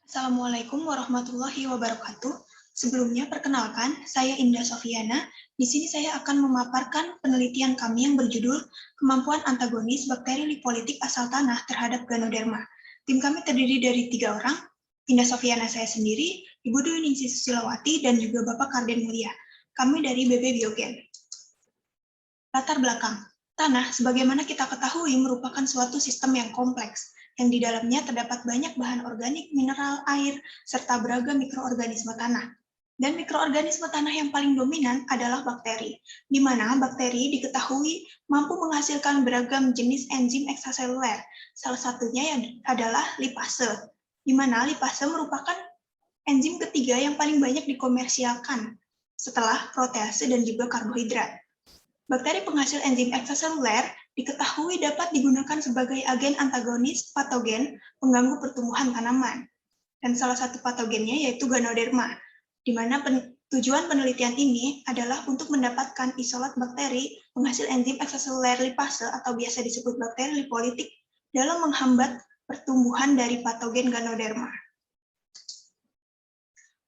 Assalamualaikum warahmatullahi wabarakatuh. Sebelumnya, perkenalkan, saya Indah Sofiana. Di sini saya akan memaparkan penelitian kami yang berjudul Kemampuan Antagonis Bakteri Lipolitik Asal Tanah Terhadap Ganoderma. Tim kami terdiri dari 3 orang, Indah Sofiana saya sendiri, Ibu Dwi Ningsih Susilawati, dan juga Bapak Karden Mulia. Kami dari BB Biogen. Latar belakang. Tanah, sebagaimana kita ketahui, merupakan suatu sistem yang kompleks, yang di dalamnya terdapat banyak bahan organik, mineral, air, serta beragam mikroorganisme tanah. Dan mikroorganisme tanah yang paling dominan adalah bakteri, di mana bakteri diketahui mampu menghasilkan beragam jenis enzim ekstraseluler. Salah satunya adalah lipase, di mana lipase merupakan enzim ketiga yang paling banyak dikomersialkan setelah protease dan juga karbohidrat. Bakteri penghasil enzim ekstraseluler diketahui dapat digunakan sebagai agen antagonis patogen pengganggu pertumbuhan tanaman. Dan salah satu patogennya yaitu Ganoderma, di mana tujuan penelitian ini adalah untuk mendapatkan isolat bakteri penghasil enzim ekstraseluler lipase atau biasa disebut bakteri lipolitik dalam menghambat pertumbuhan dari patogen Ganoderma.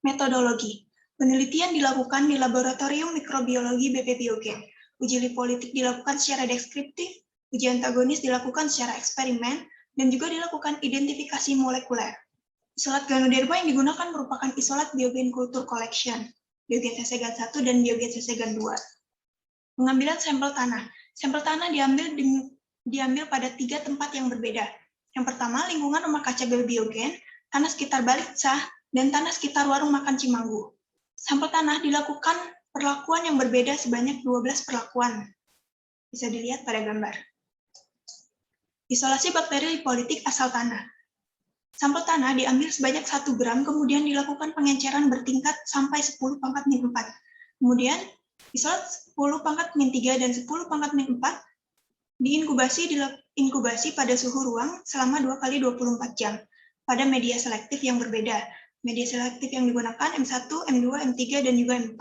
Metodologi. Penelitian dilakukan di Laboratorium Mikrobiologi BP Biogen. Uji lipolitik dilakukan secara deskriptif, uji antagonis dilakukan secara eksperimen, dan juga dilakukan identifikasi molekuler. Isolat Ganoderma yang digunakan merupakan isolat Biogen Culture Collection, Biogen Sesegan 1 dan Biogen Sesegan 2. Pengambilan sampel tanah. Sampel tanah diambil pada 3 tempat yang berbeda. Yang pertama, lingkungan rumah kaca Biogen, tanah sekitar Balitsa, dan tanah sekitar warung makan Cimanggu. Sampel tanah dilakukan perlakuan yang berbeda sebanyak 12 perlakuan. Bisa dilihat pada gambar. Isolasi bakteri lipolitik asal tanah. Sampel tanah diambil sebanyak 1 gram, kemudian dilakukan pengenceran bertingkat sampai 10 pangkat min 4. Kemudian, isolat 10 pangkat min 3 dan 10 pangkat min 4 diinkubasi pada suhu ruang selama 2 kali 24 jam pada media selektif yang berbeda. Media selektif yang digunakan M1, M2, M3, dan juga M4.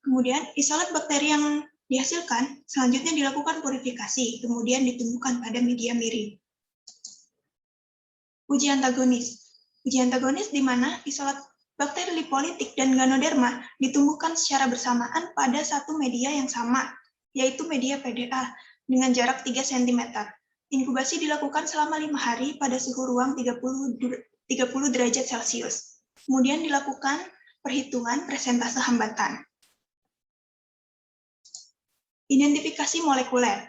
Kemudian, isolat bakteri yang dihasilkan selanjutnya dilakukan purifikasi, kemudian ditumbuhkan pada media miring. Uji antagonis. Uji antagonis di mana isolat bakteri lipolitik dan Ganoderma ditumbuhkan secara bersamaan pada satu media yang sama, yaitu media PDA dengan jarak 3 cm. Inkubasi dilakukan selama 5 hari pada suhu ruang 30 derajat Celcius. Kemudian dilakukan perhitungan presentase hambatan. Identifikasi molekuler.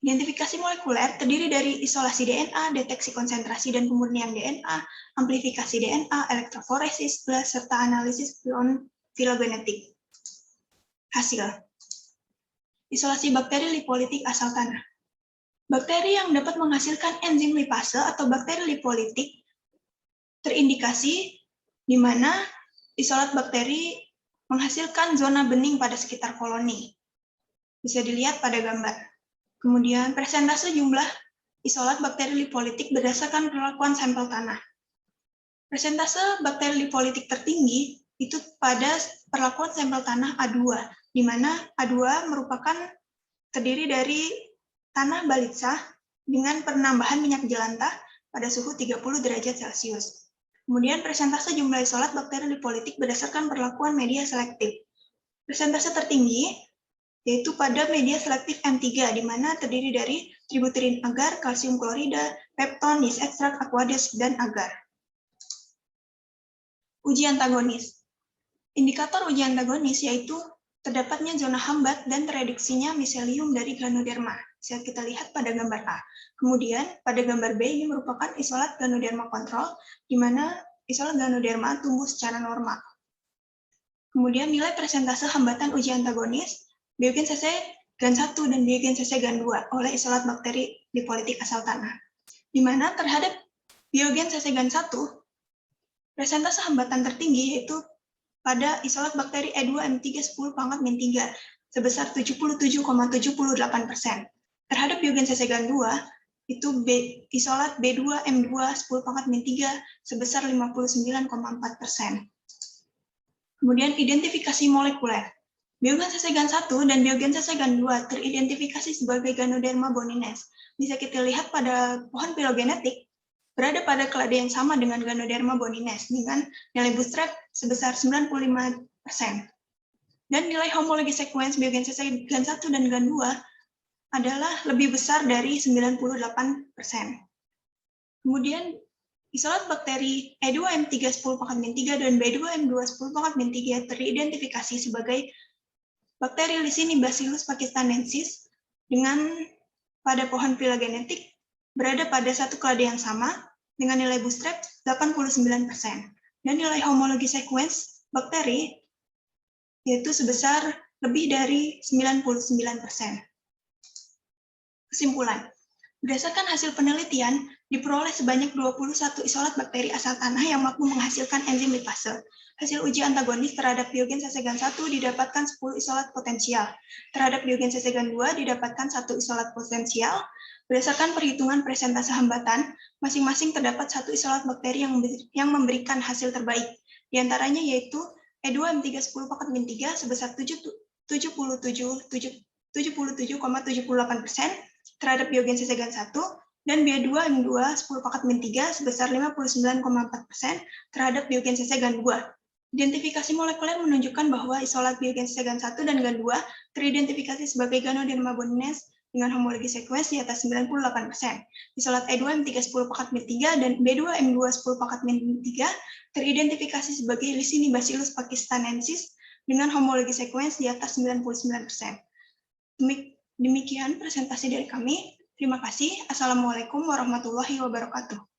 Identifikasi molekuler terdiri dari isolasi DNA, deteksi konsentrasi dan pemurnian DNA, amplifikasi DNA, elektroforesis, serta analisis filogenetik. Hasil. Isolasi bakteri lipolitik asal tanah. Bakteri yang dapat menghasilkan enzim lipase atau bakteri lipolitik terindikasi di mana isolat bakteri menghasilkan zona bening pada sekitar koloni. Bisa dilihat pada gambar. Kemudian persentase jumlah isolat bakteri lipolitik berdasarkan perlakuan sampel tanah. Persentase bakteri lipolitik tertinggi itu pada perlakuan sampel tanah A2, di mana A2 merupakan terdiri dari tanah Balitsa dengan penambahan minyak jelantah pada suhu 30 derajat Celcius. Kemudian persentase jumlah isolat bakteri lipolitik berdasarkan perlakuan media selektif. Persentase tertinggi yaitu pada media selektif M3, di mana terdiri dari tributirin agar, kalsium klorida, pepton, yeast ekstrak, aqueous, dan agar. Uji antagonis. Indikator uji antagonis yaitu terdapatnya zona hambat dan tereduksinya miselium dari Ganoderma. Bisa kita lihat pada gambar A. Kemudian pada gambar B ini merupakan isolat Ganoderma kontrol, di mana isolat Ganoderma tumbuh secara normal. Kemudian nilai persentase hambatan uji antagonis Biogen Sesegan 1 dan Biogen Sesegan 2 oleh isolat bakteri lipolitik asal tanah. Di mana terhadap Biogen Sesegan 1, persentase hambatan tertinggi yaitu pada isolat bakteri E2M3 10 pangkat min 3 sebesar 77,78%. Terhadap Biogen Sesegan 2, itu isolat B2M2 10 pangkat min 3 sebesar 59,4%. Kemudian identifikasi molekuler. Biogen Sesegan 1 dan Biogen Sesegan 2 teridentifikasi sebagai Ganoderma bonines. Bisa kita lihat pada pohon filogenetik, berada pada kelade yang sama dengan Ganoderma bonines dengan nilai bootstrap sebesar 95%. Dan nilai homologi sequence biogenesis GAN 1 dan GAN 2 adalah lebih besar dari 98%. Kemudian isolat bakteri E2M310-3 dan B2M210-3 teridentifikasi sebagai bakteri Lisinibacillus pakistanensis dengan pada pohon filogenetik berada pada satu kelade yang sama dengan nilai bootstrap 89% dan nilai homologi sequence bakteri yaitu sebesar lebih dari 99%. Kesimpulan, berdasarkan hasil penelitian, diperoleh sebanyak 21 isolat bakteri asal tanah yang mampu menghasilkan enzim lipase. Hasil uji antagonis terhadap biogen sesegan 1 didapatkan 10 isolat potensial. Terhadap biogen sesegan 2 didapatkan 1 isolat potensial. Berdasarkan perhitungan presentase hambatan, masing-masing terdapat 1 isolat bakteri yang memberikan hasil terbaik. Di antaranya yaitu E2M310-3 sebesar 77,78% terhadap biogen sesegan 1 dan B2M210-3 sebesar 59,4% terhadap biogen sesegan 2. Identifikasi molekuler menunjukkan bahwa isolat biogen sesegan 1 dan GAN 2 teridentifikasi sebagai Ganoderma bonines dengan homologi sequence di atas 98%. Isolat E2M310-3 dan B2M210-3 teridentifikasi sebagai Lisinibacillus pakistanensis dengan homologi sequence di atas 99%. Demikian presentasi dari kami. Terima kasih. Assalamualaikum warahmatullahi wabarakatuh.